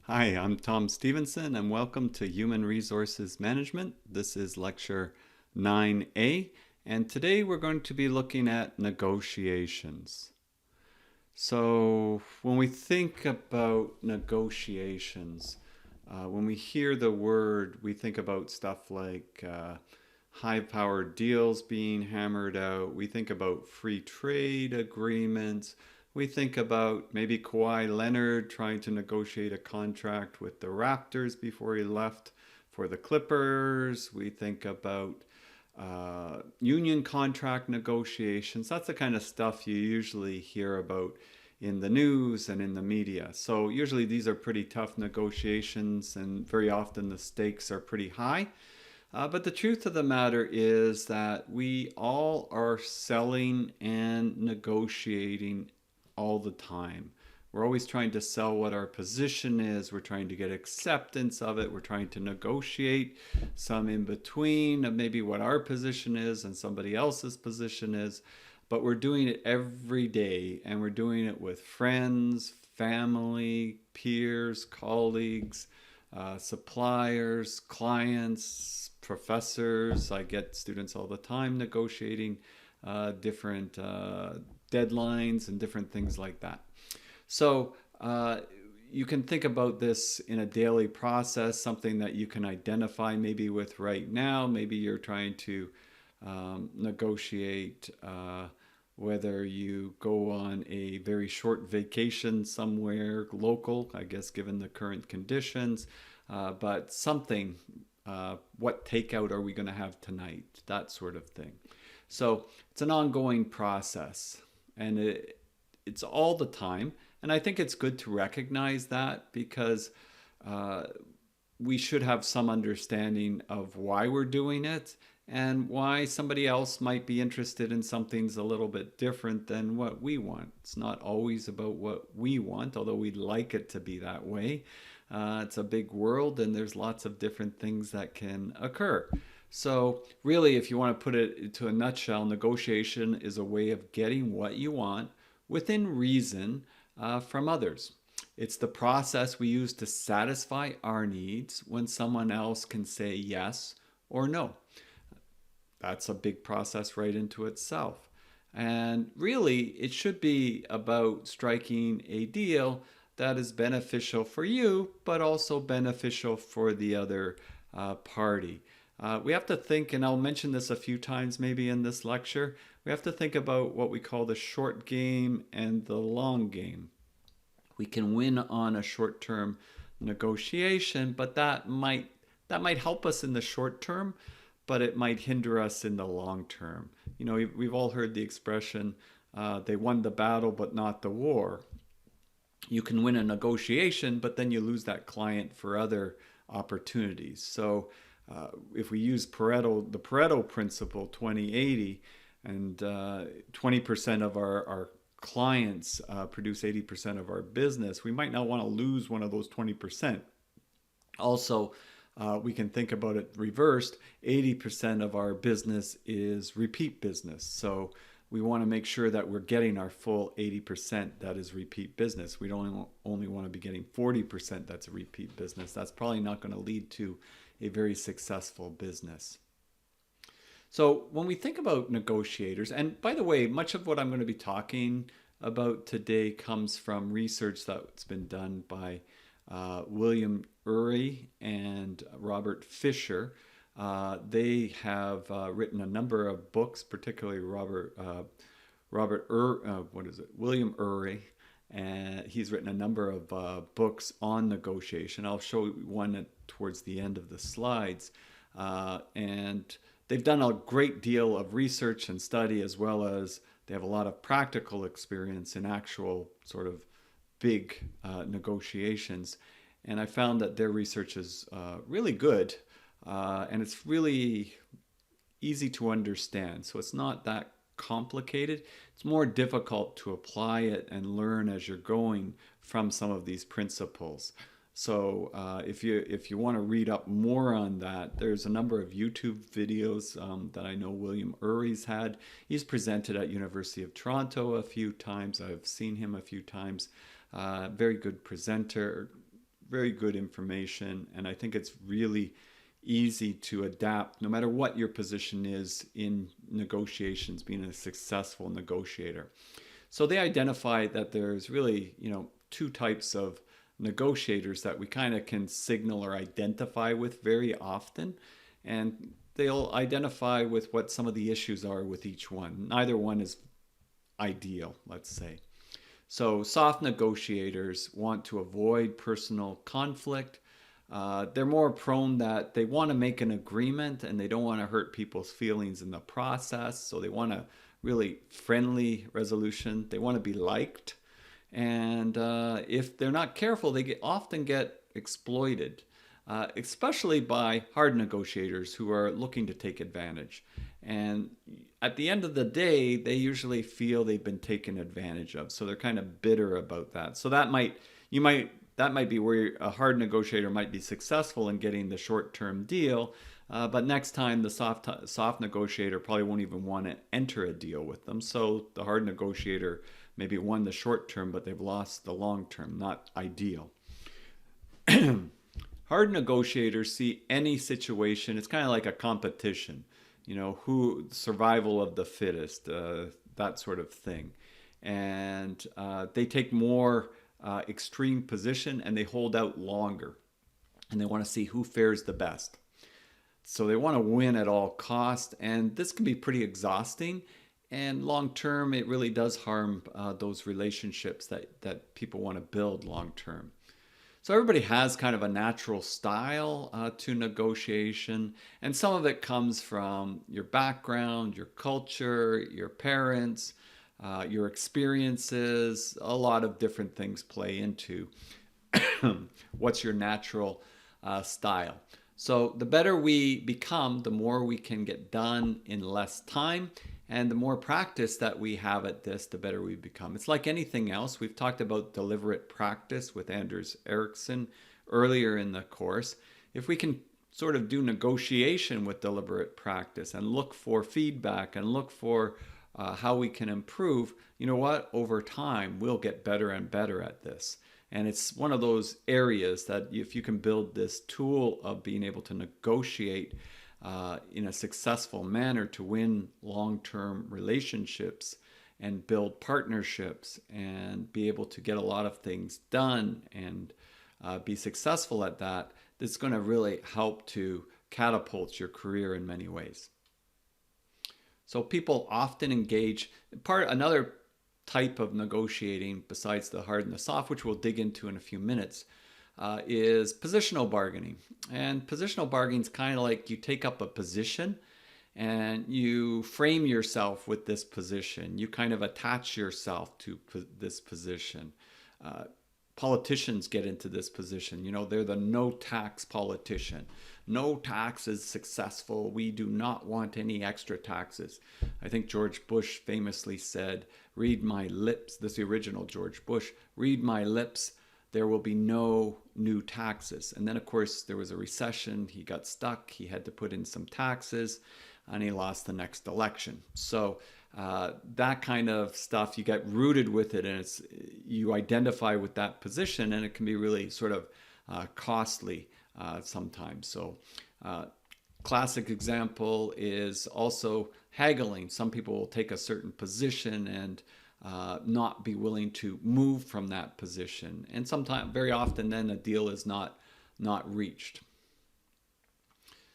Hi, I'm Tom Stevenson, and welcome to Human Resources Management. This is lecture 9A, and today we're going to be looking at negotiations. So, when we think about negotiations, when we hear the word, we think about stuff like high-powered deals being hammered out. We think about free trade agreements. We think about maybe Kawhi Leonard trying to negotiate a contract with the Raptors before he left for the Clippers. We think about union contract negotiations. That's the kind of stuff you usually hear about in the news and in the media. So usually these are pretty tough negotiations, and very often the stakes are pretty high. But the truth of the matter is that we all are selling and negotiating all the time. We're always trying to sell what our position is. We're trying to get acceptance of it. We're trying to negotiate some in between of maybe what our position is and somebody else's position is. But we're doing it every day, and we're doing it with friends, family, peers, colleagues, suppliers, clients, professors. I get students all the time negotiating different deadlines and different things like that. So you can think about this in a daily process, something that you can identify maybe with right now. Maybe you're trying to negotiate whether you go on a very short vacation somewhere local, I guess, given the current conditions, but something, what takeout are we going to have tonight? That sort of thing. So it's an ongoing process, and it's all the time. And I think it's good to recognize that because uh, we should have some understanding of why we're doing it and why somebody else might be interested in something's a little bit different than what we want. It's not always about what we want, although we'd like it to be that way. It's a big world, and there's lots of different things that can occur. So, really, if you want to put it into a nutshell, negotiation is a way of getting what you want within reason from others. It's the process we use to satisfy our needs when someone else can say yes or no. That's a big process right into itself. And really, it should be about striking a deal that is beneficial for you, but also beneficial for the other party. We have to think, and I'll mention this a few times maybe in this lecture, we have to think about what we call the short game and the long game. We can win on a short-term negotiation, but that might help us in the short term, but it might hinder us in the long term. You know, we've all heard the expression, they won the battle but not the war. You can win a negotiation, but then you lose that client for other opportunities. So if we use the Pareto principle, 20/80, and 20% of our clients produce 80% of our business, we might not want to lose one of those 20%. Also, we can think about it reversed. 80% of our business is repeat business. So we want to make sure that we're getting our full 80% that is repeat business. We don't only want to be getting 40% that's a repeat business. That's probably not going to lead to a very successful business. So when we think about negotiators, and by the way, much of what I'm going to be talking about today comes from research that's been done by William Ury and Robert Fisher. They have written a number of books, particularly William Ury, and he's written a number of books on negotiation. I'll show you one towards the end of the slides, and they've done a great deal of research and study, as well as they have a lot of practical experience in actual sort of big negotiations. And I found that their research is really good, and it's really easy to understand. So it's not that complicated. It's more difficult to apply it and learn as you're going from some of these principles. So if you want to read up more on that, there's a number of YouTube videos that I know William Ury's had. He's presented at University of Toronto a few times. I've seen him a few times. Very good presenter, very good information, and I think it's really easy to adapt no matter what your position is in negotiations, being a successful negotiator. So they identify that there's really, two types of negotiators that we kind of can signal or identify with very often. And they'll identify with what some of the issues are with each one. Neither one is ideal, let's say. So soft negotiators want to avoid personal conflict. They're more prone that they want to make an agreement and they don't want to hurt people's feelings in the process. So they want a really friendly resolution. They want to be liked. And if they're not careful, they often get exploited, especially by hard negotiators who are looking to take advantage. And at the end of the day, they usually feel they've been taken advantage of. So they're kind of bitter about that. So that might be where a hard negotiator might be successful in getting the short-term deal. But next time, the soft negotiator probably won't even want to enter a deal with them. So the hard negotiator maybe won the short term, but they've lost the long term. Not ideal. Hard negotiators see any situation, it's kind of like a competition, who survival of the fittest, that sort of thing. And they take more extreme position and they hold out longer. And they want to see who fares the best. So they want to win at all costs. And this can be pretty exhausting. And long term, it really does harm those relationships that people want to build long term. So everybody has kind of a natural style to negotiation, and some of it comes from your background, your culture, your parents, your experiences. A lot of different things play into what's your natural style. So the better we become, the more we can get done in less time. And the more practice that we have at this, the better we become. It's like anything else. We've talked about deliberate practice with Anders Ericsson earlier in the course. If we can sort of do negotiation with deliberate practice and look for feedback and look for how we can improve, you know what? Over time, we'll get better and better at this. And it's one of those areas that if you can build this tool of being able to negotiate in a successful manner to win long-term relationships and build partnerships and be able to get a lot of things done and be successful at that, it's going to really help to catapult your career in many ways. So people often engage, another type of negotiating besides the hard and the soft, which we'll dig into in a few minutes, is positional bargaining. And positional bargaining is kind of like you take up a position and you frame yourself with this position. You kind of attach yourself to this position. Politicians get into this position. They're the no tax politician. No tax is successful. We do not want any extra taxes. I think George Bush famously said, "Read my lips." This is the original George Bush. "Read my lips. There will be no new taxes." And then, of course, there was a recession. He got stuck. He had to put in some taxes, and he lost the next election. So that kind of stuff, you get rooted with it, and you identify with that position, and it can be really sort of costly sometimes. So classic example is also haggling. Some people will take a certain position and not be willing to move from that position. And sometimes, very often then, a deal is not reached.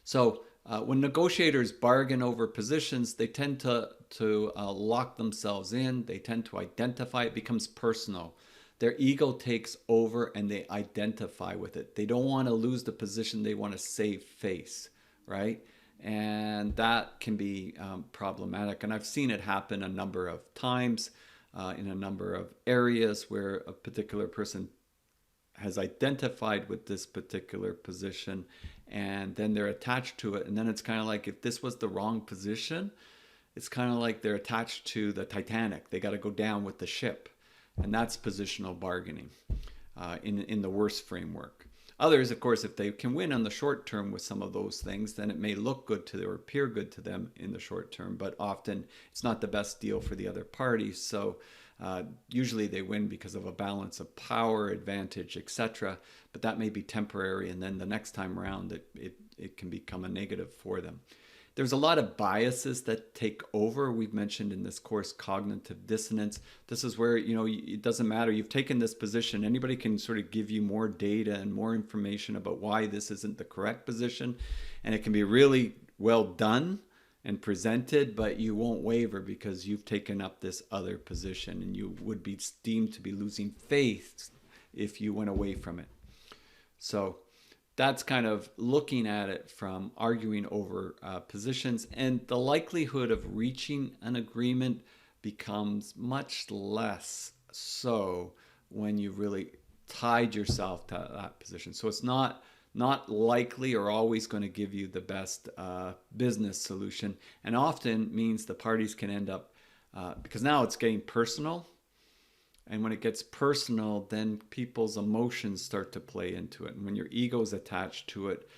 So when negotiators bargain over positions, they tend to lock themselves in. They tend to identify. It becomes personal. Their ego takes over and they identify with it. They don't want to lose the position. They want to save face, right? And that can be problematic. And I've seen it happen a number of times in a number of areas where a particular person has identified with this particular position and then they're attached to it. And then it's kind of like if this was the wrong position, it's kind of like they're attached to the Titanic. They got to go down with the ship. And that's positional bargaining in the worst framework. Others, of course, if they can win on the short term with some of those things, then it may look good to them or appear good to them in the short term, but often it's not the best deal for the other party. So Usually they win because of a balance of power, advantage, etc. But that may be temporary, and then the next time around, it can become a negative for them. There's a lot of biases that take over. We've mentioned in this course cognitive dissonance. This is where, it doesn't matter. You've taken this position. Anybody can sort of give you more data and more information about why this isn't the correct position. And it can be really well done and presented, but you won't waver because you've taken up this other position, and you would be deemed to be losing faith if you went away from it. So that's kind of looking at it from arguing over positions, and the likelihood of reaching an agreement becomes much less so when you really tied yourself to that position. So it's not likely or always going to give you the best business solution, and often means the parties can end up, because now it's getting personal. And when it gets personal, then people's emotions start to play into it. And when your ego is attached to it,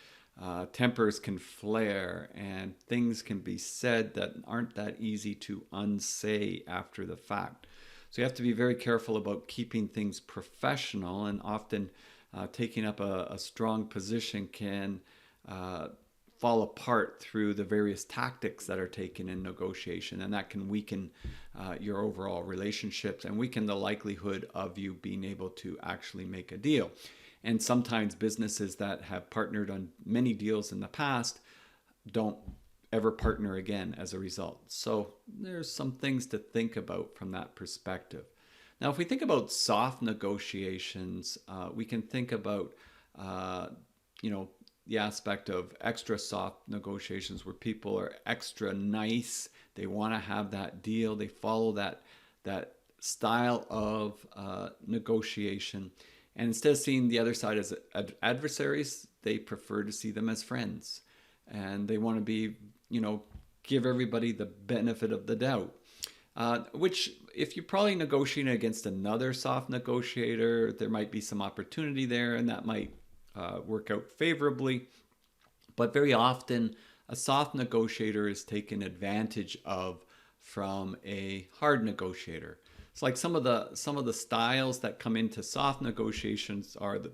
tempers can flare and things can be said that aren't that easy to unsay after the fact. So you have to be very careful about keeping things professional, and often taking up a strong position can fall apart through the various tactics that are taken in negotiation, and that can weaken your overall relationships and weaken the likelihood of you being able to actually make a deal. And sometimes businesses that have partnered on many deals in the past don't ever partner again as a result. So there's some things to think about from that perspective. Now, if we think about soft negotiations, we can think about, the aspect of extra soft negotiations where people are extra nice. They want to have that deal. They follow that style of negotiation. And instead of seeing the other side as adversaries, they prefer to see them as friends. And they want to be, give everybody the benefit of the doubt. Which, if you're probably negotiating against another soft negotiator, there might be some opportunity there, and that might work out favorably. But very often, a soft negotiator is taken advantage of from a hard negotiator. It's like some of the styles that come into soft negotiations are the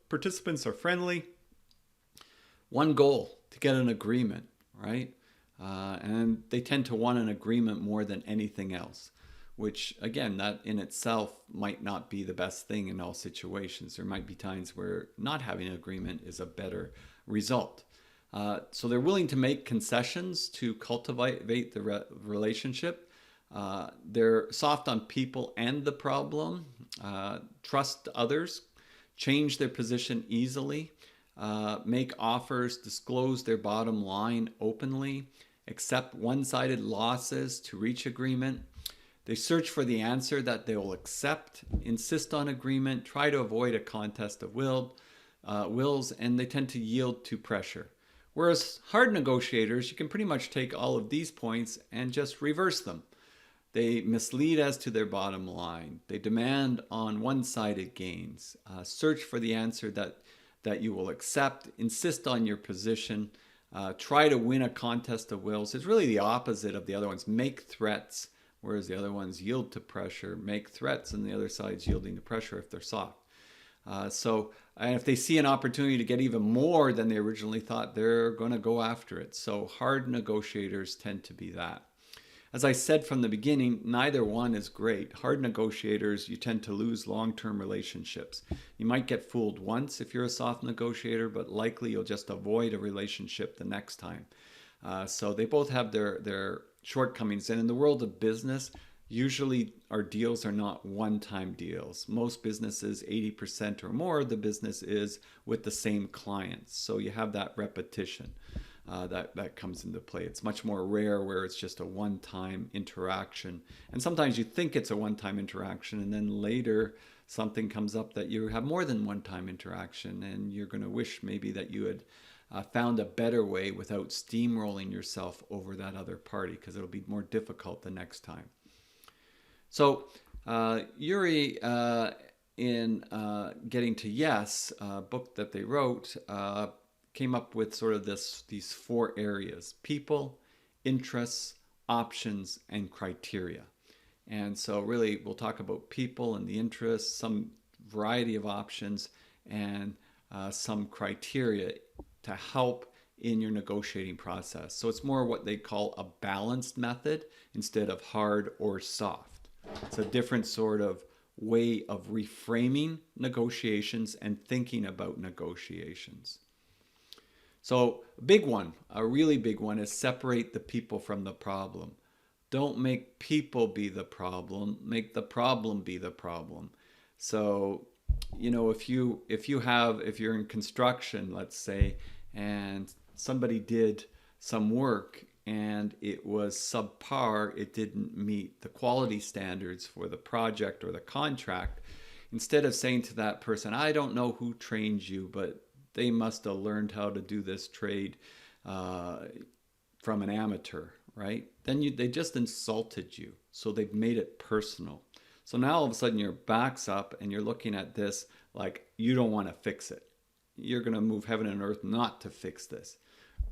participants are friendly, one goal, to get an agreement, right? And they tend to want an agreement more than anything else, which, again, that in itself might not be the best thing in all situations. There might be times where not having an agreement is a better result. So they're willing to make concessions to cultivate the relationship. They're soft on people and the problem, trust others, change their position easily, make offers, disclose their bottom line openly, accept one-sided losses to reach agreement. They search for the answer that they will accept, insist on agreement, try to avoid a contest of wills, and they tend to yield to pressure. Whereas hard negotiators, you can pretty much take all of these points and just reverse them. They mislead as to their bottom line. They demand on one-sided gains, search for the answer that you will accept, insist on your position, try to win a contest of wills. It's really the opposite of the other ones. Make threats, whereas the other ones yield to pressure, make threats, and the other side's yielding to pressure if they're soft. And if they see an opportunity to get even more than they originally thought, they're going to go after it. So hard negotiators tend to be that. As I said from the beginning, neither one is great. Hard negotiators, you tend to lose long-term relationships. You might get fooled once if you're a soft negotiator, but likely you'll just avoid a relationship the next time. So they both have their shortcomings. And in the world of business, usually our deals are not one-time deals. Most businesses, 80% or more of the business is with the same clients. So you have that repetition. That comes into play. It's much more rare where it's just a one-time interaction. And sometimes you think it's a one-time interaction, and then later something comes up that you have more than one-time interaction, and you're going to wish maybe that you had found a better way without steamrolling yourself over that other party, because it'll be more difficult the next time. So Yuri, in Getting to Yes, a book that they wrote, came up with sort of these four areas: people, interests, options, and criteria. And so really we'll talk about people and the interests, some variety of options, and some criteria to help in your negotiating process. So it's more what they call a balanced method instead of hard or soft. It's a different sort of way of reframing negotiations and thinking about negotiations. So, a big one, a really big one, is separate the people from the problem. Don't make people be the problem, make the problem be the problem. So, if you're in construction, let's say, and somebody did some work and it was subpar, it didn't meet the quality standards for the project or the contract, instead of saying to that person, I don't know who trained you, but they must have learned how to do this trade uh, from an amateur, right? They just insulted you. So they've made it personal. So now all of a sudden your back's up and you're looking at this like you don't want to fix it. You're going to move heaven and earth not to fix this,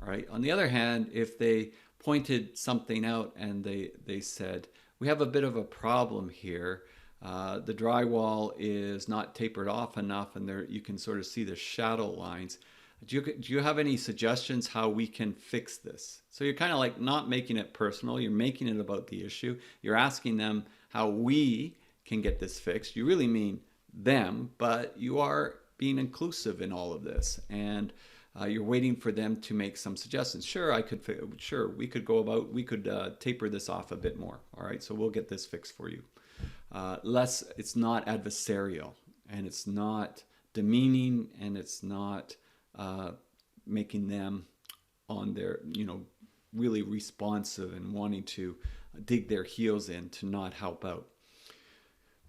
right? On the other hand, if they pointed something out and they said, we have a bit of a problem here. The drywall is not tapered off enough, and there you can sort of see the shadow lines. Do you have any suggestions how we can fix this? So you're kind of like not making it personal. You're making it about the issue. You're asking them how we can get this fixed. You really mean them, but you are being inclusive in all of this, and you're waiting for them to make some suggestions. Sure, we could go about, we could taper this off a bit more. All right, so we'll get this fixed for you. It's not adversarial, and it's not demeaning, and it's not making them on their, really responsive and wanting to dig their heels in to not help out,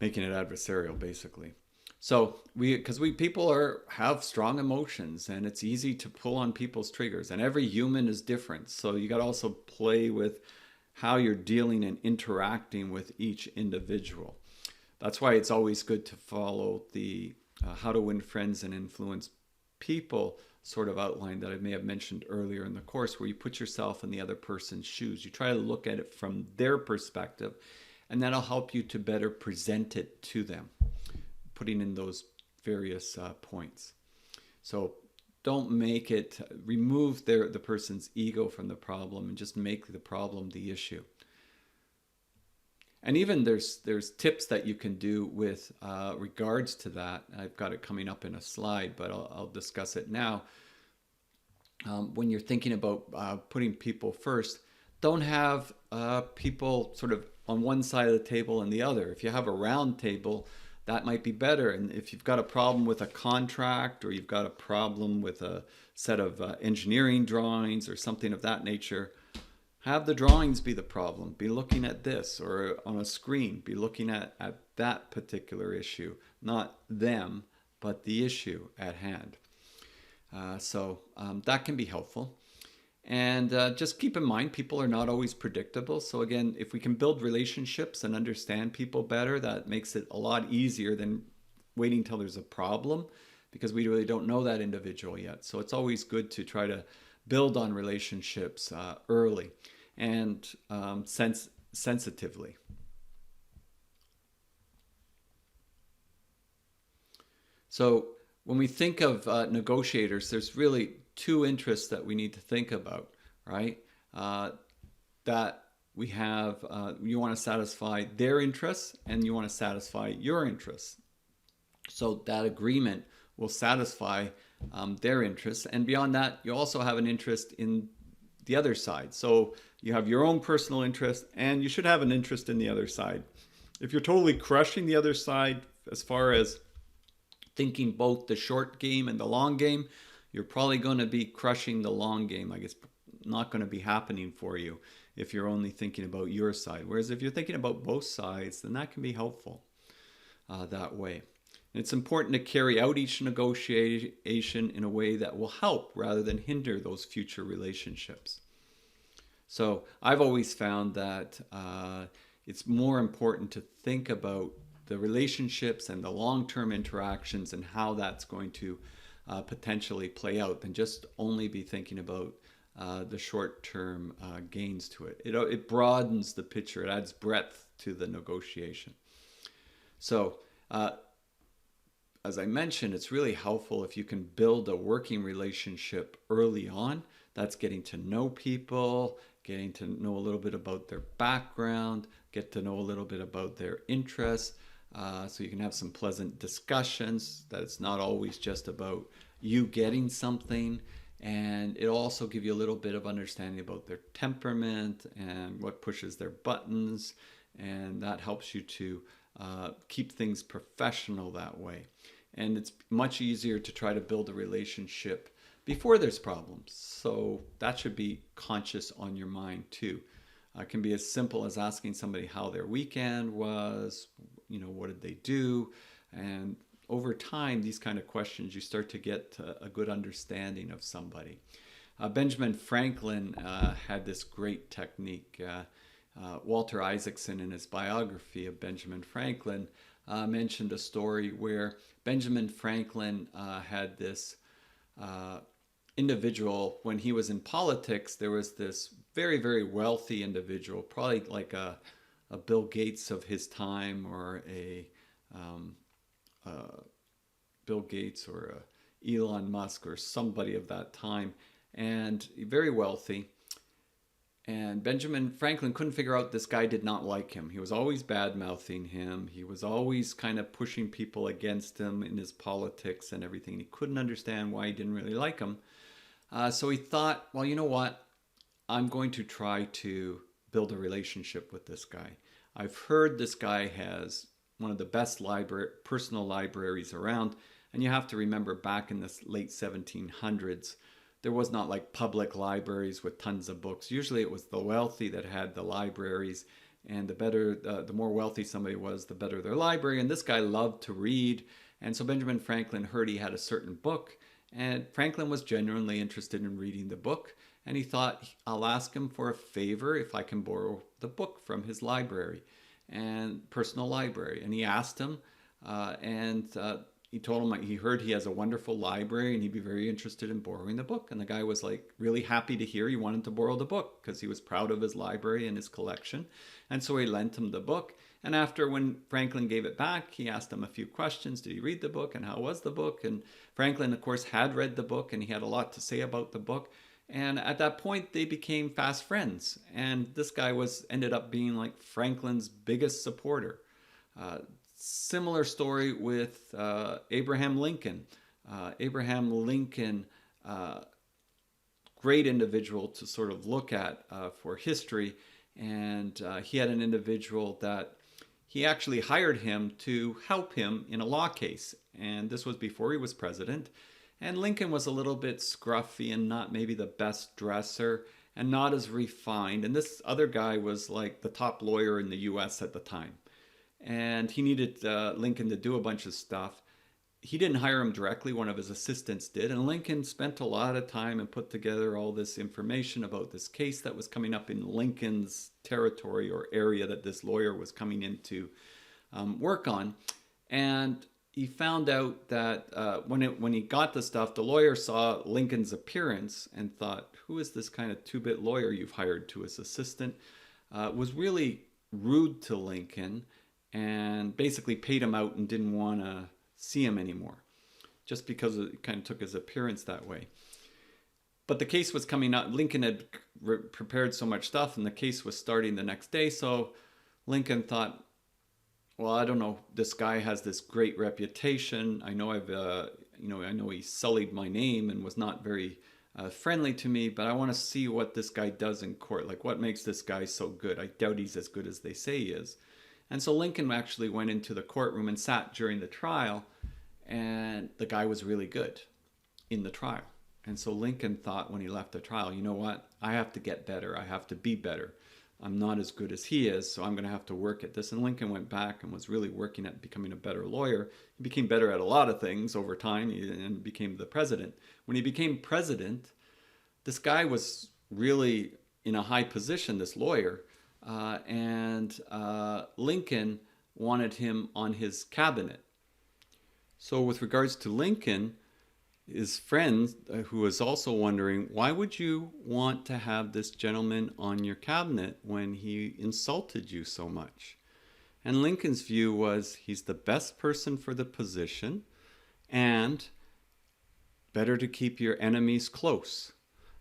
making it adversarial, basically. So because people have strong emotions, and it's easy to pull on people's triggers, and every human is different. So you got to also play with how you're dealing and interacting with each individual. That's why it's always good to follow the How to Win Friends and Influence People sort of outline that I may have mentioned earlier in the course, where you put yourself in the other person's shoes. You try to look at it from their perspective, and that'll help you to better present it to them, putting in those various points. So don't remove the person's ego from the problem and just make the problem the issue. And even there's tips that you can do with regards to that. I've got it coming up in a slide, but I'll discuss it now. When you're thinking about putting people first, don't have people sort of on one side of the table and the other. If you have a round table, that might be better. And if you've got a problem with a contract, or you've got a problem with a set of engineering drawings or something of that nature, have the drawings be the problem. Be looking at this, or on a screen, be looking at that particular issue, not them, but the issue at hand. So that can be helpful. And just keep in mind, people are not always predictable. So again, if we can build relationships and understand people better, that makes it a lot easier than waiting until there's a problem, because we really don't know that individual yet. So it's always good to try to build on relationships early and sensitively. So when we think of negotiators, there's really two interests that we need to think about, right? That we have, you want to satisfy their interests, and you want to satisfy your interests. So that agreement will satisfy their interests. And beyond that, you also have an interest in the other side. So you have your own personal interest, and you should have an interest in the other side. If you're totally crushing the other side as far as thinking both the short game and the long game, you're probably going to be crushing the long game. Like, it's not going to be happening for you if you're only thinking about your side. Whereas if you're thinking about both sides, then that can be helpful that way. And it's important to carry out each negotiation in a way that will help rather than hinder those future relationships. So I've always found that it's more important to think about the relationships and the long-term interactions and how that's going to potentially play out than just only be thinking about the short-term gains to it. It broadens the picture. It adds breadth to the negotiation. So, as I mentioned, it's really helpful if you can build a working relationship early on. That's getting to know people, getting to know a little bit about their background, get to know a little bit about their interests, so you can have some pleasant discussions, that it's not always just about you getting something. And it'll also give you a little bit of understanding about their temperament and what pushes their buttons. And that helps you to keep things professional that way. And it's much easier to try to build a relationship before there's problems. So that should be conscious on your mind too. It can be as simple as asking somebody how their weekend was, what did they do? And over time, these kind of questions, you start to get a good understanding of somebody. Benjamin Franklin had this great technique. Walter Isaacson, in his biography of Benjamin Franklin, mentioned a story where Benjamin Franklin had this individual. When he was in politics, there was this very, very wealthy individual, probably like a Bill Gates of his time, or a Bill Gates or Elon Musk or somebody of that time, and very wealthy. And Benjamin Franklin couldn't figure out, this guy did not like him. He was always bad-mouthing him. He was always kind of pushing people against him in his politics and everything. He couldn't understand why he didn't really like him. So he thought, well, you know what? I'm going to try to build a relationship with this guy. I've heard this guy has one of the best personal libraries around. And you have to remember, back in the late 1700s, there was not like public libraries with tons of books. Usually it was the wealthy that had the libraries, and the more wealthy somebody was, the better their library. And this guy loved to read. And so Benjamin Franklin heard he had a certain book, and Franklin was genuinely interested in reading the book. And he thought, I'll ask him for a favor if I can borrow the book from his library and personal library. And he asked him, he told him he heard he has a wonderful library and he'd be very interested in borrowing the book. And the guy was like really happy to hear he wanted to borrow the book, because he was proud of his library and his collection. And so he lent him the book. And after, when Franklin gave it back, he asked him a few questions. Did he read the book, and how was the book? And Franklin, of course, had read the book, and he had a lot to say about the book. And at that point, they became fast friends. And this guy ended up being like Franklin's biggest supporter. Similar story with Abraham Lincoln. Abraham Lincoln, great individual to sort of look at for history. And he had an individual that he actually hired him to help him in a law case. And this was before he was president. And Lincoln was a little bit scruffy and not maybe the best dresser and not as refined. And this other guy was like the top lawyer in the US at the time. And he needed Lincoln to do a bunch of stuff. He didn't hire him directly, one of his assistants did. And Lincoln spent a lot of time and put together all this information about this case that was coming up in Lincoln's territory or area that this lawyer was coming in to work on. And he found out that when he got the stuff, the lawyer saw Lincoln's appearance and thought, who is this kind of two-bit lawyer you've hired to his assistant? Was really rude to Lincoln and basically paid him out and didn't want to see him anymore, just because it kind of took his appearance that way. But the case was coming up. Lincoln had prepared so much stuff, and the case was starting the next day. So Lincoln thought, well, I don't know, this guy has this great reputation. I know I know he sullied my name and was not very friendly to me, but I want to see what this guy does in court. Like, what makes this guy so good? I doubt he's as good as they say he is. And so Lincoln actually went into the courtroom and sat during the trial, and the guy was really good in the trial. And so Lincoln thought, when he left the trial, you know what? I have to get better. I have to be better. I'm not as good as he is, so I'm going to have to work at this. And Lincoln went back and was really working at becoming a better lawyer. He became better at a lot of things over time and became the president. When he became president, this guy was really in a high position, this lawyer, and Lincoln wanted him on his cabinet. So with regards to Lincoln, his friend, who was also wondering, why would you want to have this gentleman on your cabinet when he insulted you so much? And Lincoln's view was he's the best person for the position, and better to keep your enemies close.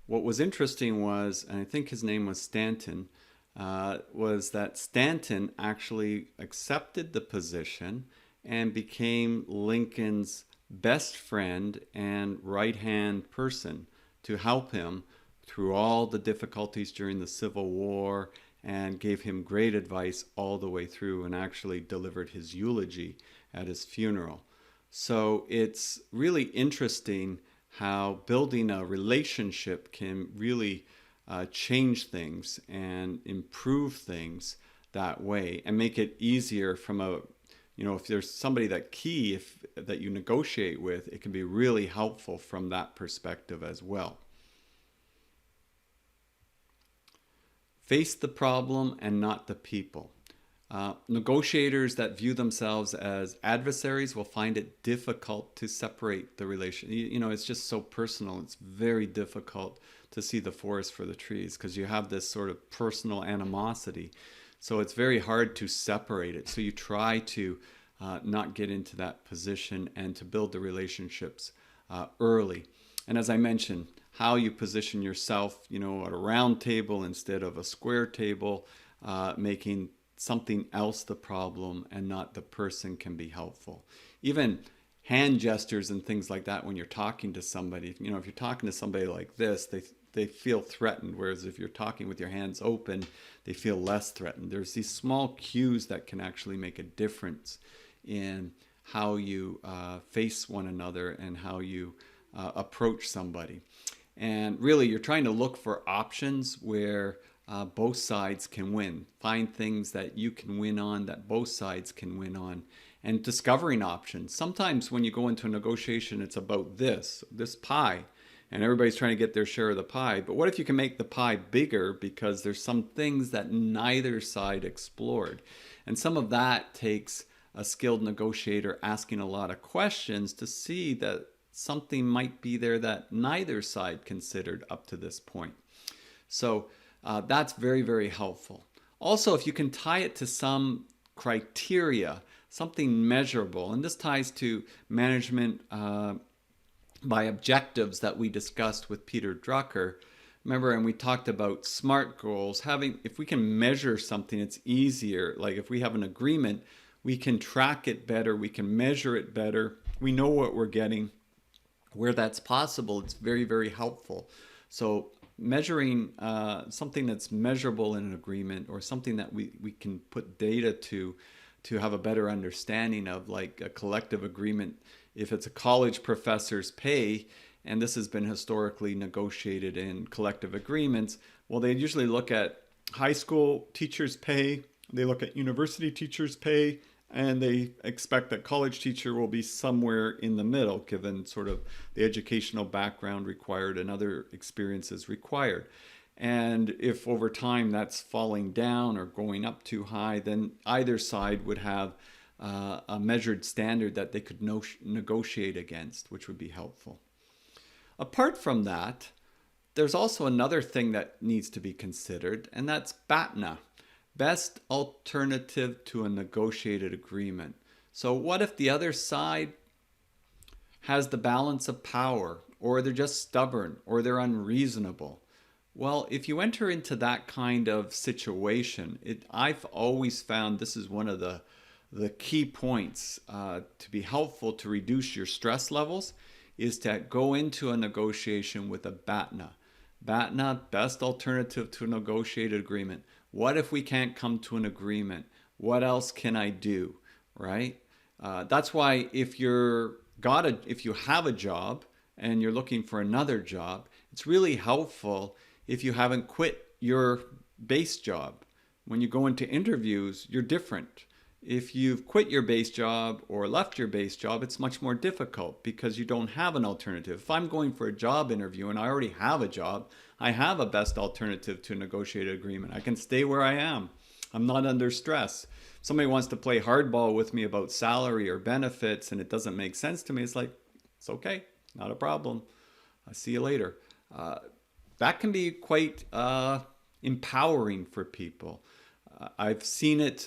What was interesting was, and I think his name was Stanton, was that Stanton actually accepted the position and became Lincoln's best friend and right hand person to help him through all the difficulties during the Civil War, and gave him great advice all the way through, and actually delivered his eulogy at his funeral. So it's really interesting how building a relationship can really change things and improve things that way, and make it easier from a, if there's somebody that you negotiate with, it can be really helpful from that perspective as well. Face the problem and not the people. Negotiators that view themselves as adversaries will find it difficult to separate the relation. It's just so personal. It's very difficult to see the forest for the trees because you have this sort of personal animosity. So it's very hard to separate it. So you try to not get into that position and to build the relationships early. And as I mentioned, how you position yourself, at a round table instead of a square table, making something else the problem and not the person, can be helpful. Even hand gestures and things like that when you're talking to somebody. If you're talking to somebody like this, they feel threatened, whereas if you're talking with your hands open, they feel less threatened. There's these small cues that can actually make a difference in how you face one another and how you approach somebody. And really, you're trying to look for options where both sides can win. Find things that you can win on, that both sides can win on, and discovering options. Sometimes when you go into a negotiation, it's about this pie, and everybody's trying to get their share of the pie. But what if you can make the pie bigger because there's some things that neither side explored? And some of that takes a skilled negotiator asking a lot of questions to see that something might be there that neither side considered up to this point. So that's very, very helpful. Also, if you can tie it to some criteria, something measurable, and this ties to management by objectives that we discussed with Peter Drucker. Remember, and we talked about SMART goals. If we can measure something, it's easier. Like if we have an agreement, we can track it better, we can measure it better, we know what we're getting. Where that's possible, it's very, very helpful. So measuring something that's measurable in an agreement, or something that we can put data to have a better understanding of, like a collective agreement. If it's a college professor's pay, and this has been historically negotiated in collective agreements, well, they usually look at high school teachers' pay, they look at university teachers' pay, and they expect that college teacher will be somewhere in the middle, given sort of the educational background required and other experiences required. And if over time that's falling down or going up too high, then either side would have a measured standard that they could negotiate against, which would be helpful. Apart from that, there's also another thing that needs to be considered, and that's BATNA. Best alternative to a negotiated agreement. So what if the other side has the balance of power, or they're just stubborn, or they're unreasonable? Well, if you enter into that kind of situation, I've always found this is one of the key points to be helpful to reduce your stress levels, is to go into a negotiation with a BATNA. BATNA, best alternative to a negotiated agreement. What if we can't come to an agreement? What else can I do, right? That's why if you have a job and you're looking for another job, it's really helpful if you haven't quit your base job. When you go into interviews, you're different. If you've quit your base job or left your base job, it's much more difficult because you don't have an alternative. If I'm going for a job interview and I already have a job, I have a best alternative to a negotiated agreement. I can stay where I am. I'm not under stress. If somebody wants to play hardball with me about salary or benefits and it doesn't make sense to me, it's like, it's okay. not a problem. I'll see you later. Uh, that can be quite empowering for people. I've seen it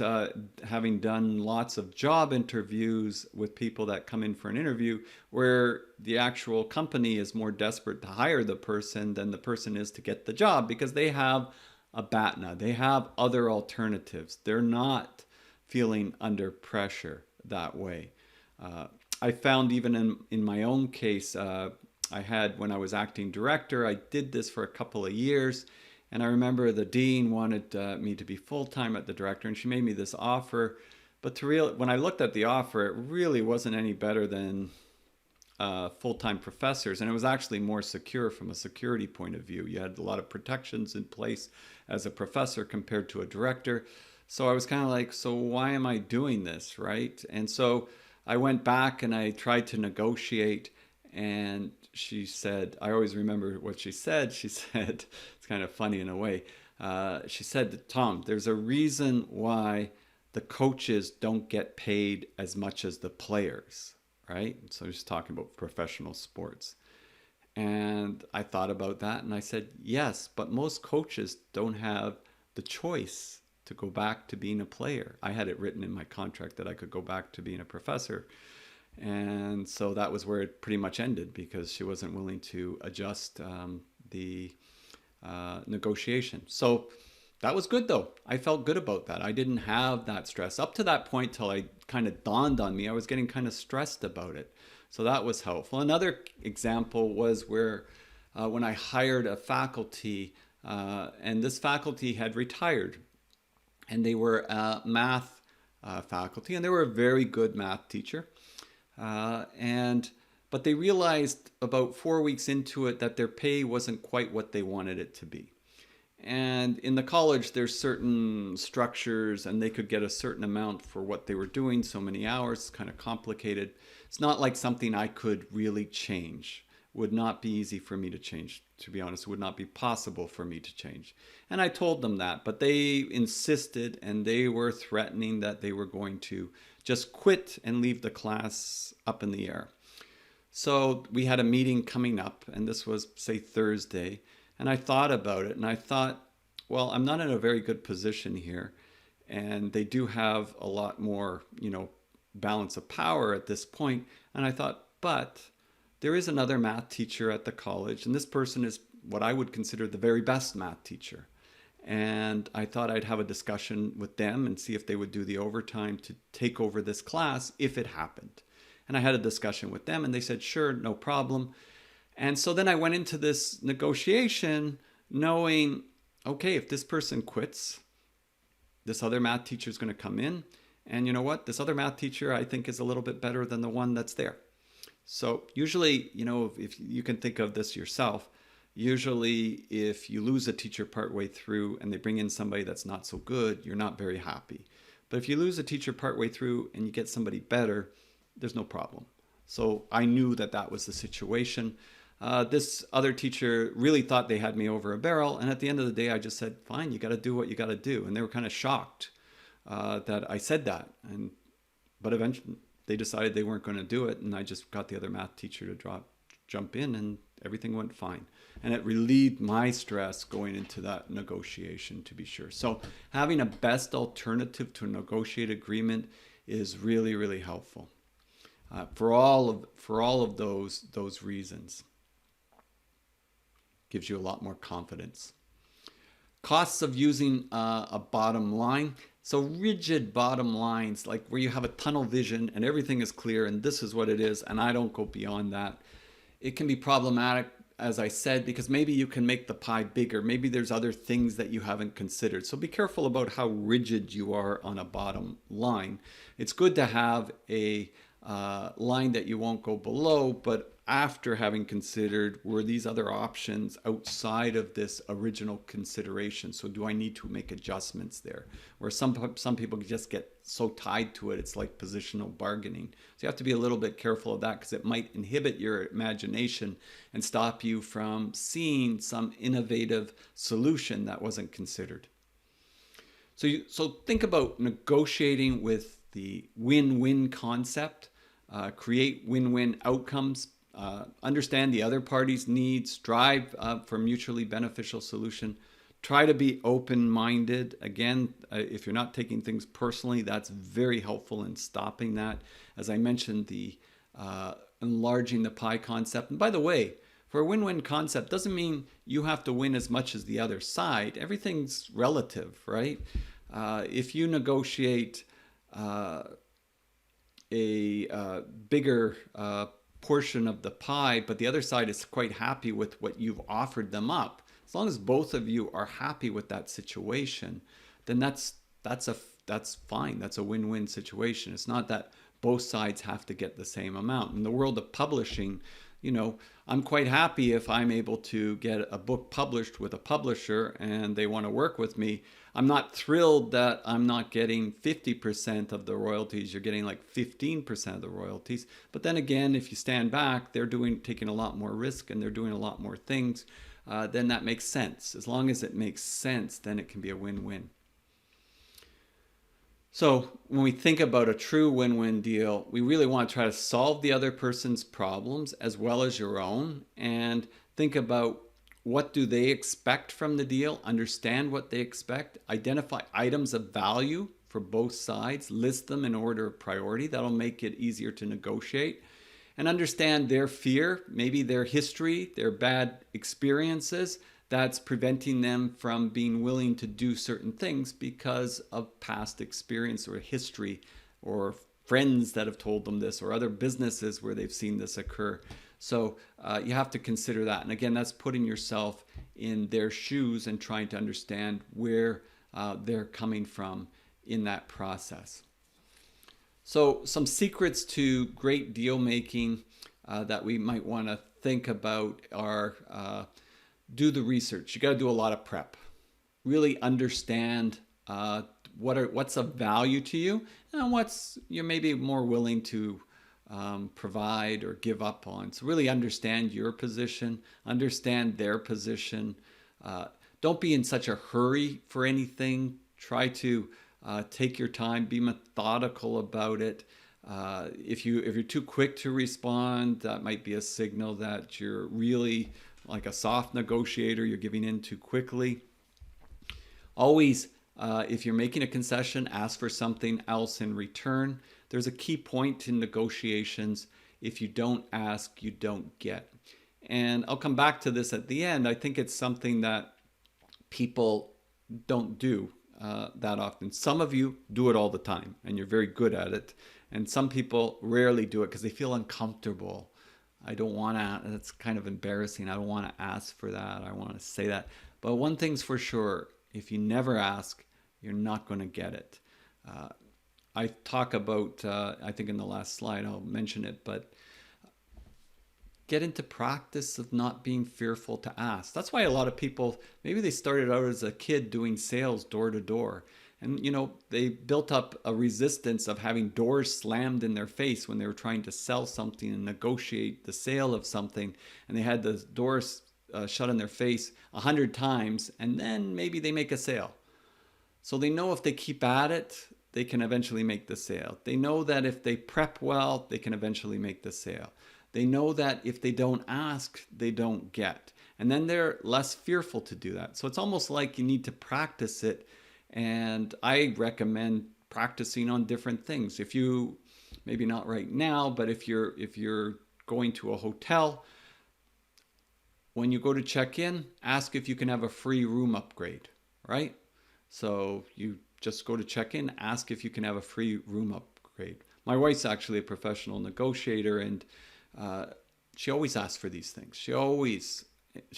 having done lots of job interviews with people that come in for an interview where the actual company is more desperate to hire the person than the person is to get the job because they have a BATNA. They have other alternatives. They're not feeling under pressure that way. Uh, I found even in my own case, I had when I was acting director, I did this for a couple of years. And I remember the dean wanted me to be full-time at the director, and she made me this offer. But when I looked at the offer, it really wasn't any better than full-time professors, and it was actually more secure from a security point of view. You had a lot of protections in place as a professor compared to a director. So I was kind of like, so why am I doing this, right? And so I went back and I tried to negotiate, and she said, I always remember what she said. She said, it's kind of funny in a way. She said, Tom, there's a reason why the coaches don't get paid as much as the players, right? So she's talking about professional sports. And I thought about that and I said, yes, but most coaches don't have the choice to go back to being a player. I had it written in my contract that I could go back to being a professor. And so that was where it pretty much ended because she wasn't willing to adjust the negotiation. So that was good though. I felt good about that. I didn't have that stress. Up to that point till I kind of dawned on me, I was getting kind of stressed about it. So that was helpful. Another example was where when I hired a faculty, and this faculty had retired, and they were a math faculty, and they were a very good math teacher. But they realized about 4 weeks into it that their pay wasn't quite what they wanted it to be. And in the college, there's certain structures, and they could get a certain amount for what they were doing, so many hours. It's kind of complicated. It's not like something I could really change. Would not be easy for me to change, to be honest. It would not be possible for me to change. And I told them that, but they insisted, and they were threatening that they were going to just quit and leave the class up in the air. So we had a meeting coming up, and this was, say, Thursday. And I thought about it, and I thought, well, I'm not in a very good position here. And they do have a lot more, balance of power at this point. And I thought, but there is another math teacher at the college, and this person is what I would consider the very best math teacher. And I thought I'd have a discussion with them and see if they would do the overtime to take over this class if it happened. And I had a discussion with them, and they said, sure, no problem. And so then I went into this negotiation knowing, okay, if this person quits, this other math teacher is going to come in. And you know what? This other math teacher, I think, is a little bit better than the one that's there. So usually, if you can think of this yourself, usually if you lose a teacher partway through and they bring in somebody that's not so good, you're not very happy. But if you lose a teacher partway through and you get somebody better, there's no problem. So I knew that that was the situation. This other teacher really thought they had me over a barrel. And at the end of the day, I just said, fine, you got to do what you got to do. And they were kind of shocked that I said that. But eventually they decided they weren't going to do it. And I just got the other math teacher to jump in, and everything went fine. And it relieved my stress going into that negotiation, to be sure. So having a best alternative to a negotiated agreement is really, really helpful for all of those reasons. Gives you a lot more confidence. Costs of using a bottom line. So rigid bottom lines, like where you have a tunnel vision and everything is clear and this is what it is and I don't go beyond that. It can be problematic, as I said, because maybe you can make the pie bigger. Maybe there's other things that you haven't considered. So be careful about how rigid you are on a bottom line. It's good to have a line that you won't go below, but after having considered, were these other options outside of this original consideration? So do I need to make adjustments there? Where some people just get so tied to it, it's like positional bargaining. So you have to be a little bit careful of that because it might inhibit your imagination and stop you from seeing some innovative solution that wasn't considered. So think about negotiating with the win-win concept, create win-win outcomes understand the other party's needs, strive for mutually beneficial solution. Try to be open-minded. Again, if you're not taking things personally, that's very helpful in stopping that. As I mentioned, the enlarging the pie concept. And by the way, for a win-win concept doesn't mean you have to win as much as the other side. Everything's relative, right? If you negotiate a bigger portion of the pie, but the other side is quite happy with what you've offered them up, as long as both of you are happy with that situation, then that's fine. That's a win-win situation. It's not that both sides have to get the same amount. In the world of publishing, I'm quite happy if I'm able to get a book published with a publisher and they want to work with me. I'm not thrilled that I'm not getting 50% of the royalties. You're getting like 15% of the royalties. But then again, if you stand back, they're taking a lot more risk and they're doing a lot more things. Then that makes sense. As long as it makes sense, then it can be a win-win. So when we think about a true win-win deal, we really want to try to solve the other person's problems as well as your own, and think about what do they expect from the deal, understand what they expect, identify items of value for both sides, list them in order of priority. That'll make it easier to negotiate, and understand their fear, maybe their history, their bad experiences, that's preventing them from being willing to do certain things because of past experience or history or friends that have told them this or other businesses where they've seen this occur. So you have to consider that. And again, that's putting yourself in their shoes and trying to understand where they're coming from in that process. So some secrets to great deal making that we might want to think about are do the research. You got to do a lot of prep. Really understand what's of value to you and what's you're maybe more willing to provide or give up on. So really understand your position, understand their position. Don't be in such a hurry for anything. Try to take your time, be methodical about it. If you're too quick to respond, that might be a signal that you're really like a soft negotiator, you're giving in too quickly. Always, if you're making a concession, ask for something else in return. There's a key point in negotiations. If you don't ask, you don't get. And I'll come back to this at the end. I think it's something that people don't do that often. Some of you do it all the time, and you're very good at it. And some people rarely do it because they feel uncomfortable. I don't want to, that's kind of embarrassing. I don't want to ask for that. I want to say that. But one thing's for sure, if you never ask, you're not going to get it. I talk about, I think in the last slide, I'll mention it, but get into practice of not being fearful to ask. That's why a lot of people, maybe they started out as a kid doing sales door to door. And, they built up a resistance of having doors slammed in their face when they were trying to sell something and negotiate the sale of something. And they had the doors shut in their face 100 times, and then maybe they make a sale. So they know if they keep at it, they can eventually make the sale. They know that if they prep well, they can eventually make the sale. They know that if they don't ask, they don't get. And then they're less fearful to do that. So it's almost like you need to practice it. And I recommend practicing on different things. If you, maybe not right now, but if you're going to a hotel, when you go to check in, ask if you can have a free room upgrade, right? So you just go to check in, ask if you can have a free room upgrade. My wife's actually a professional negotiator, and she always asks for these things.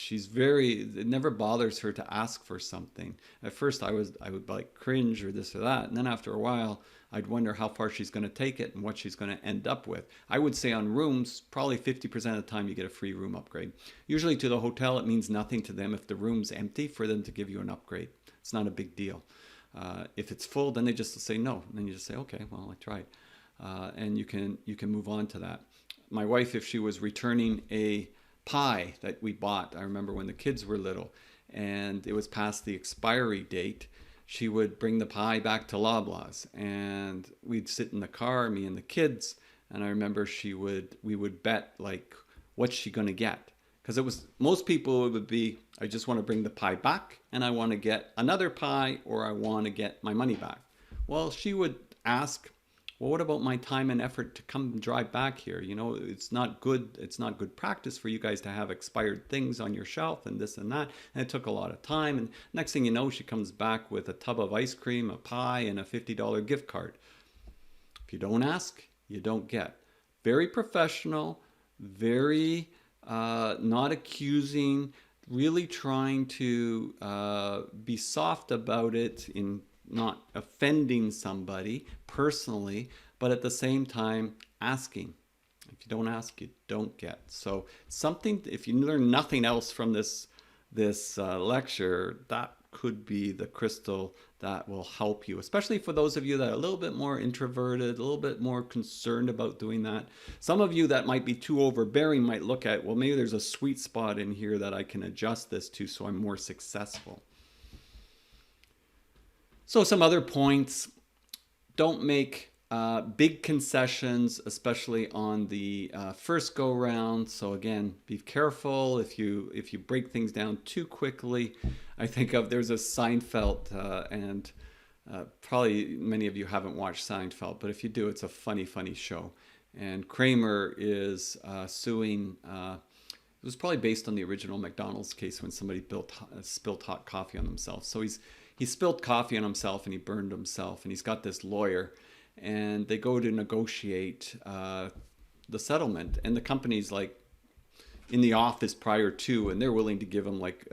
It never bothers her to ask for something. At first I would like cringe or this or that. And then after a while, I'd wonder how far she's going to take it and what she's going to end up with. I would say on rooms, probably 50% of the time you get a free room upgrade. Usually to the hotel, it means nothing to them if the room's empty for them to give you an upgrade. It's not a big deal. If it's full, then they just say no. And then you just say, okay, well, I tried. And you can move on to that. My wife, if she was returning a pie that we bought, I remember when the kids were little and it was past the expiry date, she would bring the pie back to Loblaws and we'd sit in the car, me and the kids, and I remember we would bet like what's she going to get? Because it was, most people it would be, I just want to bring the pie back and I want to get another pie, or I want to get my money back. Well, she would ask, well, what about my time and effort to come and drive back here? You know, it's not good practice for you guys to have expired things on your shelf and this and that. And it took a lot of time. And next thing you know, she comes back with a tub of ice cream, a pie, and a $50 gift card. If you don't ask, you don't get. Very professional, very not accusing, really trying to be soft about it, in not offending somebody personally, but at the same time asking. If you don't ask, you don't get. So something, if you learn nothing else from this lecture, that could be the crystal that will help you, especially for those of you that are a little bit more introverted, a little bit more concerned about doing that. Some of you that might be too overbearing might look at, well, maybe there's a sweet spot in here that I can adjust this to so I'm more successful. So some other points: don't make big concessions, especially on the first go round. So again, be careful if you break things down too quickly. I think of, there's a Seinfeld, and probably many of you haven't watched Seinfeld, but if you do, it's a funny show. And Kramer is suing. It was probably based on the original McDonald's case when somebody spilled hot coffee on themselves. So he spilled coffee on himself and he burned himself, and he's got this lawyer, and they go to negotiate the settlement, and the company's like in the office prior to, and they're willing to give him like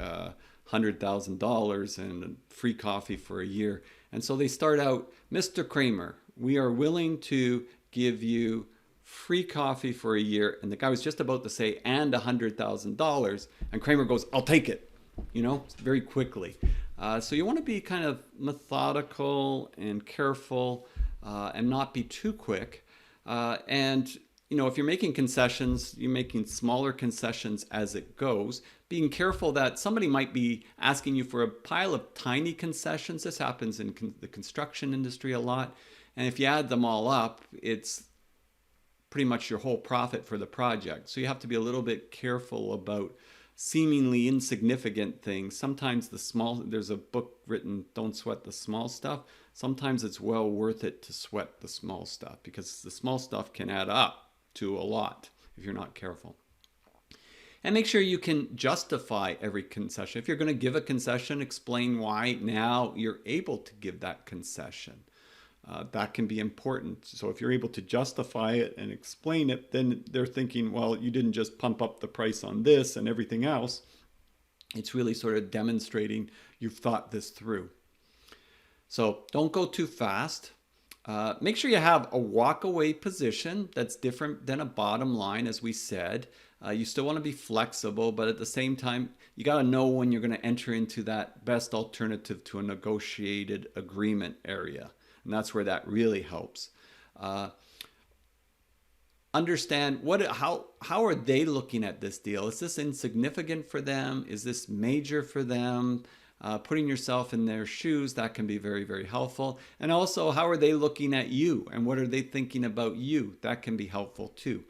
$100,000 and free coffee for a year. And so they start out, Mr. Kramer, we are willing to give you free coffee for a year. And the guy was just about to say, and $100,000. And Kramer goes, I'll take it, you know, very quickly. So you want to be kind of methodical and careful and not be too quick. And, you know, if you're making concessions, you're making smaller concessions as it goes, being careful that somebody might be asking you for a pile of tiny concessions. This happens in the construction industry a lot. And if you add them all up, it's pretty much your whole profit for the project. So you have to be a little bit careful about seemingly insignificant things. Sometimes there's a book written, Don't Sweat the Small Stuff. Sometimes it's well worth it to sweat the small stuff, because the small stuff can add up to a lot if you're not careful. And make sure you can justify every concession. If you're going to give a concession, explain why now you're able to give that concession. That can be important. So if you're able to justify it and explain it, then they're thinking, well, you didn't just pump up the price on this and everything else. It's really sort of demonstrating you've thought this through. So don't go too fast. Make sure you have a walk-away position that's different than a bottom line, as we said. You still want to be flexible, but at the same time, you got to know when you're going to enter into that best alternative to a negotiated agreement area. And that's where that really helps. Understand how are they looking at this deal? Is this insignificant for them? Is this major for them? Putting yourself in their shoes, that can be very, very helpful. And also, how are they looking at you? And what are they thinking about you? That can be helpful too.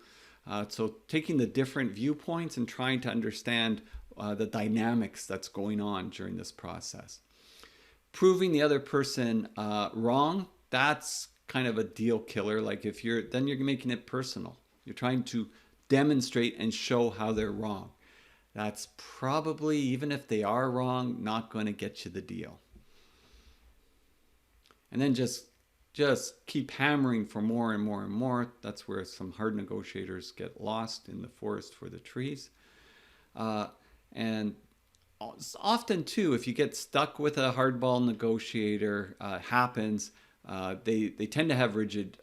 So taking the different viewpoints and trying to understand the dynamics that's going on during this process. Proving the other person wrong, that's kind of a deal killer. Like then you're making it personal. You're trying to demonstrate and show how they're wrong. That's probably, even if they are wrong, not going to get you the deal. And then just keep hammering for more and more and more. That's where some hard negotiators get lost in the forest for the trees. And often too, if you get stuck with a hardball negotiator, happens, they tend to have rigid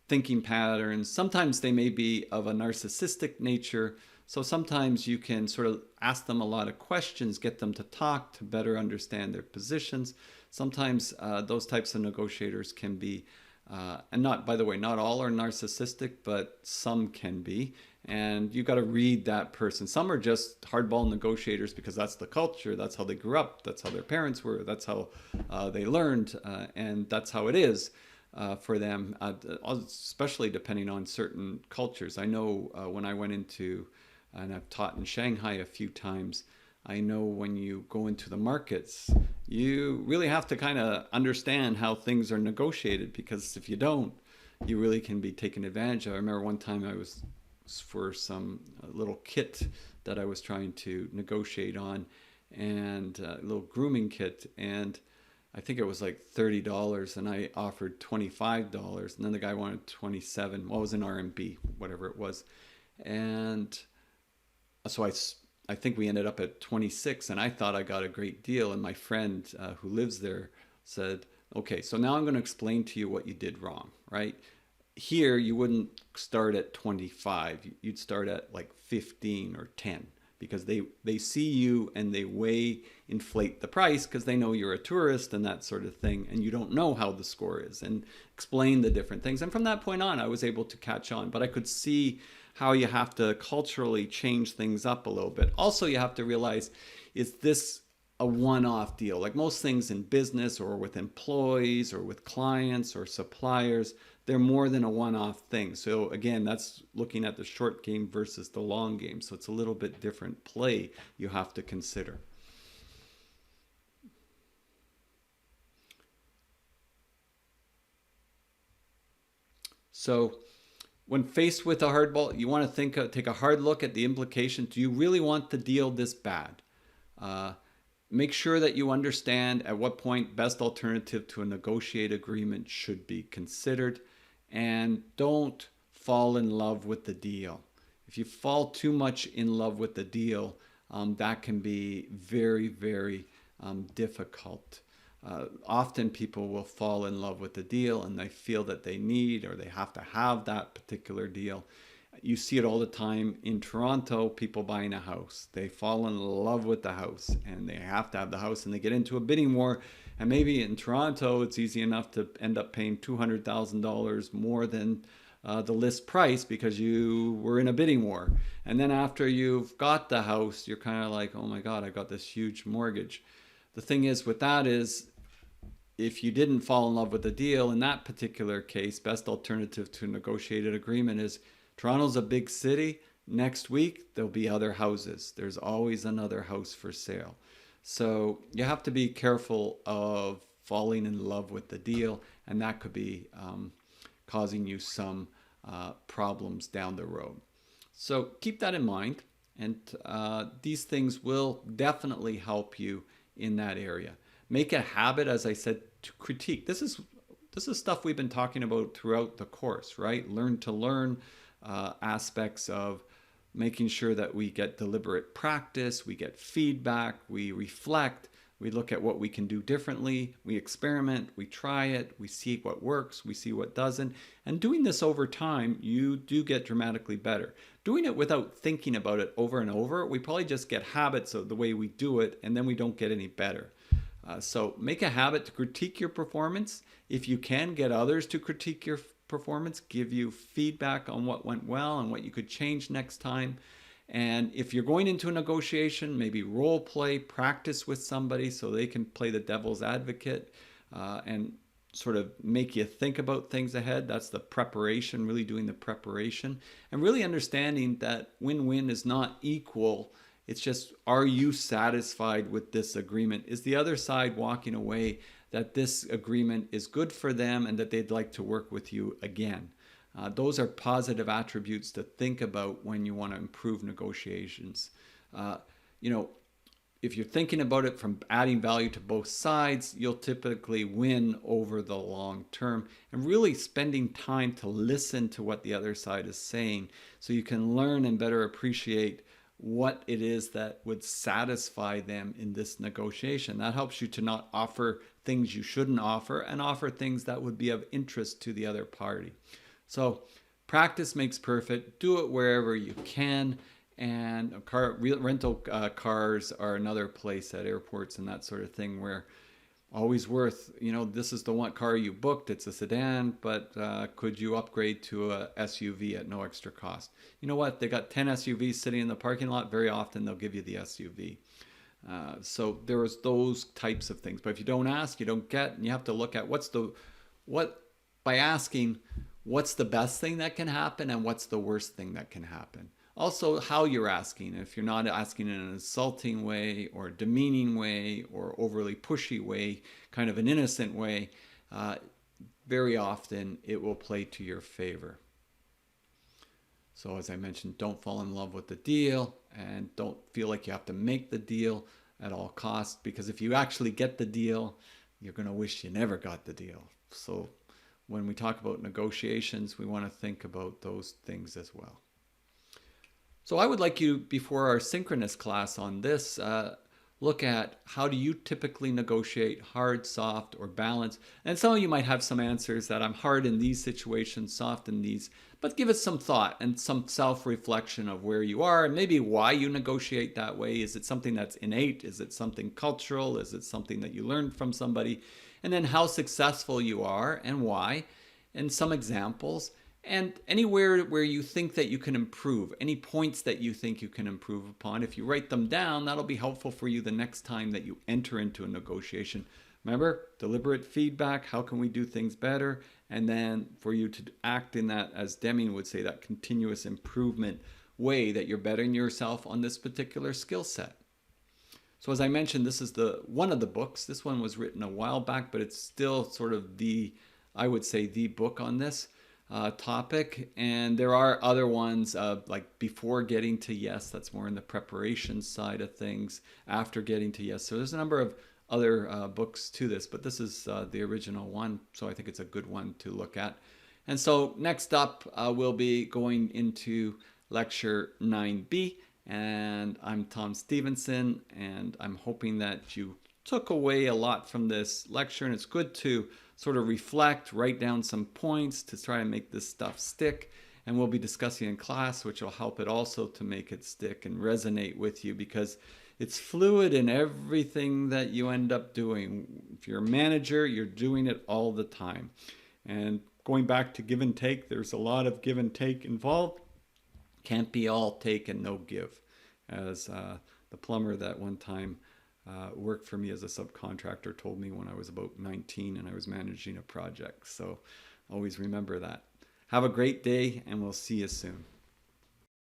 thinking patterns. Sometimes they may be of a narcissistic nature. So sometimes you can sort of ask them a lot of questions, get them to talk to better understand their positions. Sometimes those types of negotiators can be, and not, by the way, not all are narcissistic, but some can be. And you got to read that person. Some are just hardball negotiators because that's the culture, that's how they grew up, that's how their parents were, that's how they learned, and that's how it is. for them, especially depending on certain cultures. I know when I went into, and I've taught in Shanghai a few times, I know when you go into the markets, you really have to kind of understand how things are negotiated, because if you don't, you really can be taken advantage of. I remember one time I was for some little kit that I was trying to negotiate on, and a little grooming kit, and I think it was like $30, and I offered $25, and then the guy wanted 27. Well, it was in RMB, whatever it was, and so I think we ended up at 26, and I thought I got a great deal. And my friend who lives there said, "Okay, so now I'm going to explain to you what you did wrong, right? Here, you wouldn't start at 25. You'd start at like 15 or 10, because they see you and they way inflate the price because they know you're a tourist and that sort of thing, and you don't know how the score is, and explain the different things." And from that point on, I was able to catch on, but I could see how you have to culturally change things up a little bit. Also, you have to realize, is this a one-off deal? Like most things in business or with employees or with clients or suppliers, they're more than a one-off thing. So again, that's looking at the short game versus the long game. So it's a little bit different play you have to consider. So when faced with a hardball, you want to take a hard look at the implications. Do you really want the deal this bad? Uh, Make sure that you understand at what point best alternative to a negotiated agreement should be considered, and don't fall in love with the deal. If you fall too much in love with the deal, that can be very, very difficult. Often people will fall in love with the deal and they feel that they need or they have to have that particular deal. You see it all the time in Toronto, people buying a house. They fall in love with the house and they have to have the house, and they get into a bidding war. And maybe in Toronto, it's easy enough to end up paying $200,000 more than the list price because you were in a bidding war. And then after you've got the house, you're kind of like, oh my God, I got this huge mortgage. The thing is with that is, if you didn't fall in love with the deal, in that particular case, best alternative to a negotiated agreement is Toronto's a big city. Next week, there'll be other houses. There's always another house for sale. So you have to be careful of falling in love with the deal, and that could be causing you some problems down the road. So keep that in mind, and these things will definitely help you in that area. Make a habit, as I said, to critique. This is stuff we've been talking about throughout the course, right? Learn to learn aspects of making sure that we get deliberate practice, we get feedback, we reflect, we look at what we can do differently, we experiment, we try it, we see what works, we see what doesn't. And doing this over time, you do get dramatically better. Doing it without thinking about it over and over, we probably just get habits of the way we do it, and then we don't get any better. So make a habit to critique your performance. If you can, get others to critique your performance, give you feedback on what went well and what you could change next time. And if you're going into a negotiation, maybe role play, practice with somebody so they can play the devil's advocate and sort of make you think about things ahead. That's the preparation, really doing the preparation, and really understanding that win-win is not equal. It's just, are you satisfied with this agreement? Is the other side walking away that this agreement is good for them and that they'd like to work with you again? Those are positive attributes to think about when you want to improve negotiations. You know, if you're thinking about it from adding value to both sides, you'll typically win over the long term, and really spending time to listen to what the other side is saying so you can learn and better appreciate what it is that would satisfy them in this negotiation. That helps you to not offer things you shouldn't offer and offer things that would be of interest to the other party. So practice makes perfect. Do it wherever you can. And rental cars are another place at airports and that sort of thing where always worth, this is the one car you booked. It's a sedan, but could you upgrade to a SUV at no extra cost? You know what? They got 10 SUVs sitting in the parking lot. Very often they'll give you the SUV. So there's those types of things. But if you don't ask, you don't get. And you have to look at what by asking what's the best thing that can happen and what's the worst thing that can happen. Also, how you're asking. If you're not asking in an insulting way or demeaning way or overly pushy way, kind of an innocent way, very often it will play to your favor. So as I mentioned, don't fall in love with the deal and don't feel like you have to make the deal at all costs, because if you actually get the deal, you're going to wish you never got the deal. So when we talk about negotiations, we want to think about those things as well. So I would like you, before our synchronous class on this, look at how do you typically negotiate, hard, soft, or balanced. And some of you might have some answers that I'm hard in these situations, soft in these, but give it some thought and some self-reflection of where you are and maybe why you negotiate that way. Is it something that's innate? Is it something cultural? Is it something that you learned from somebody? And then how successful you are and why, and some examples. And anywhere where you think that you can improve, any points that you think you can improve upon, if you write them down, that'll be helpful for you the next time that you enter into a negotiation. Remember, deliberate feedback, how can we do things better? And then for you to act in that, as Deming would say, that continuous improvement way that you're bettering yourself on this particular skill set. So as I mentioned, this is one of the books. This one was written a while back, but it's still sort of I would say, the book on this topic. And there are other ones like Before Getting to Yes, that's more in the preparation side of things, After Getting to Yes. So there's a number of other books to this, but this is the original one, so I think it's a good one to look at. And so next up, we'll be going into lecture 9B, and I'm Tom Stevenson, and I'm hoping that you took away a lot from this lecture, and it's good to sort of reflect, write down some points to try and make this stuff stick. And we'll be discussing in class, which will help it also to make it stick and resonate with you, because it's fluid in everything that you end up doing. If you're a manager, you're doing it all the time. And going back to give and take, there's a lot of give and take involved. Can't be all take and no give. As the plumber that one time worked for me as a subcontractor told me when I was about 19 and I was managing a project. So always remember that. Have a great day, and we'll see you soon.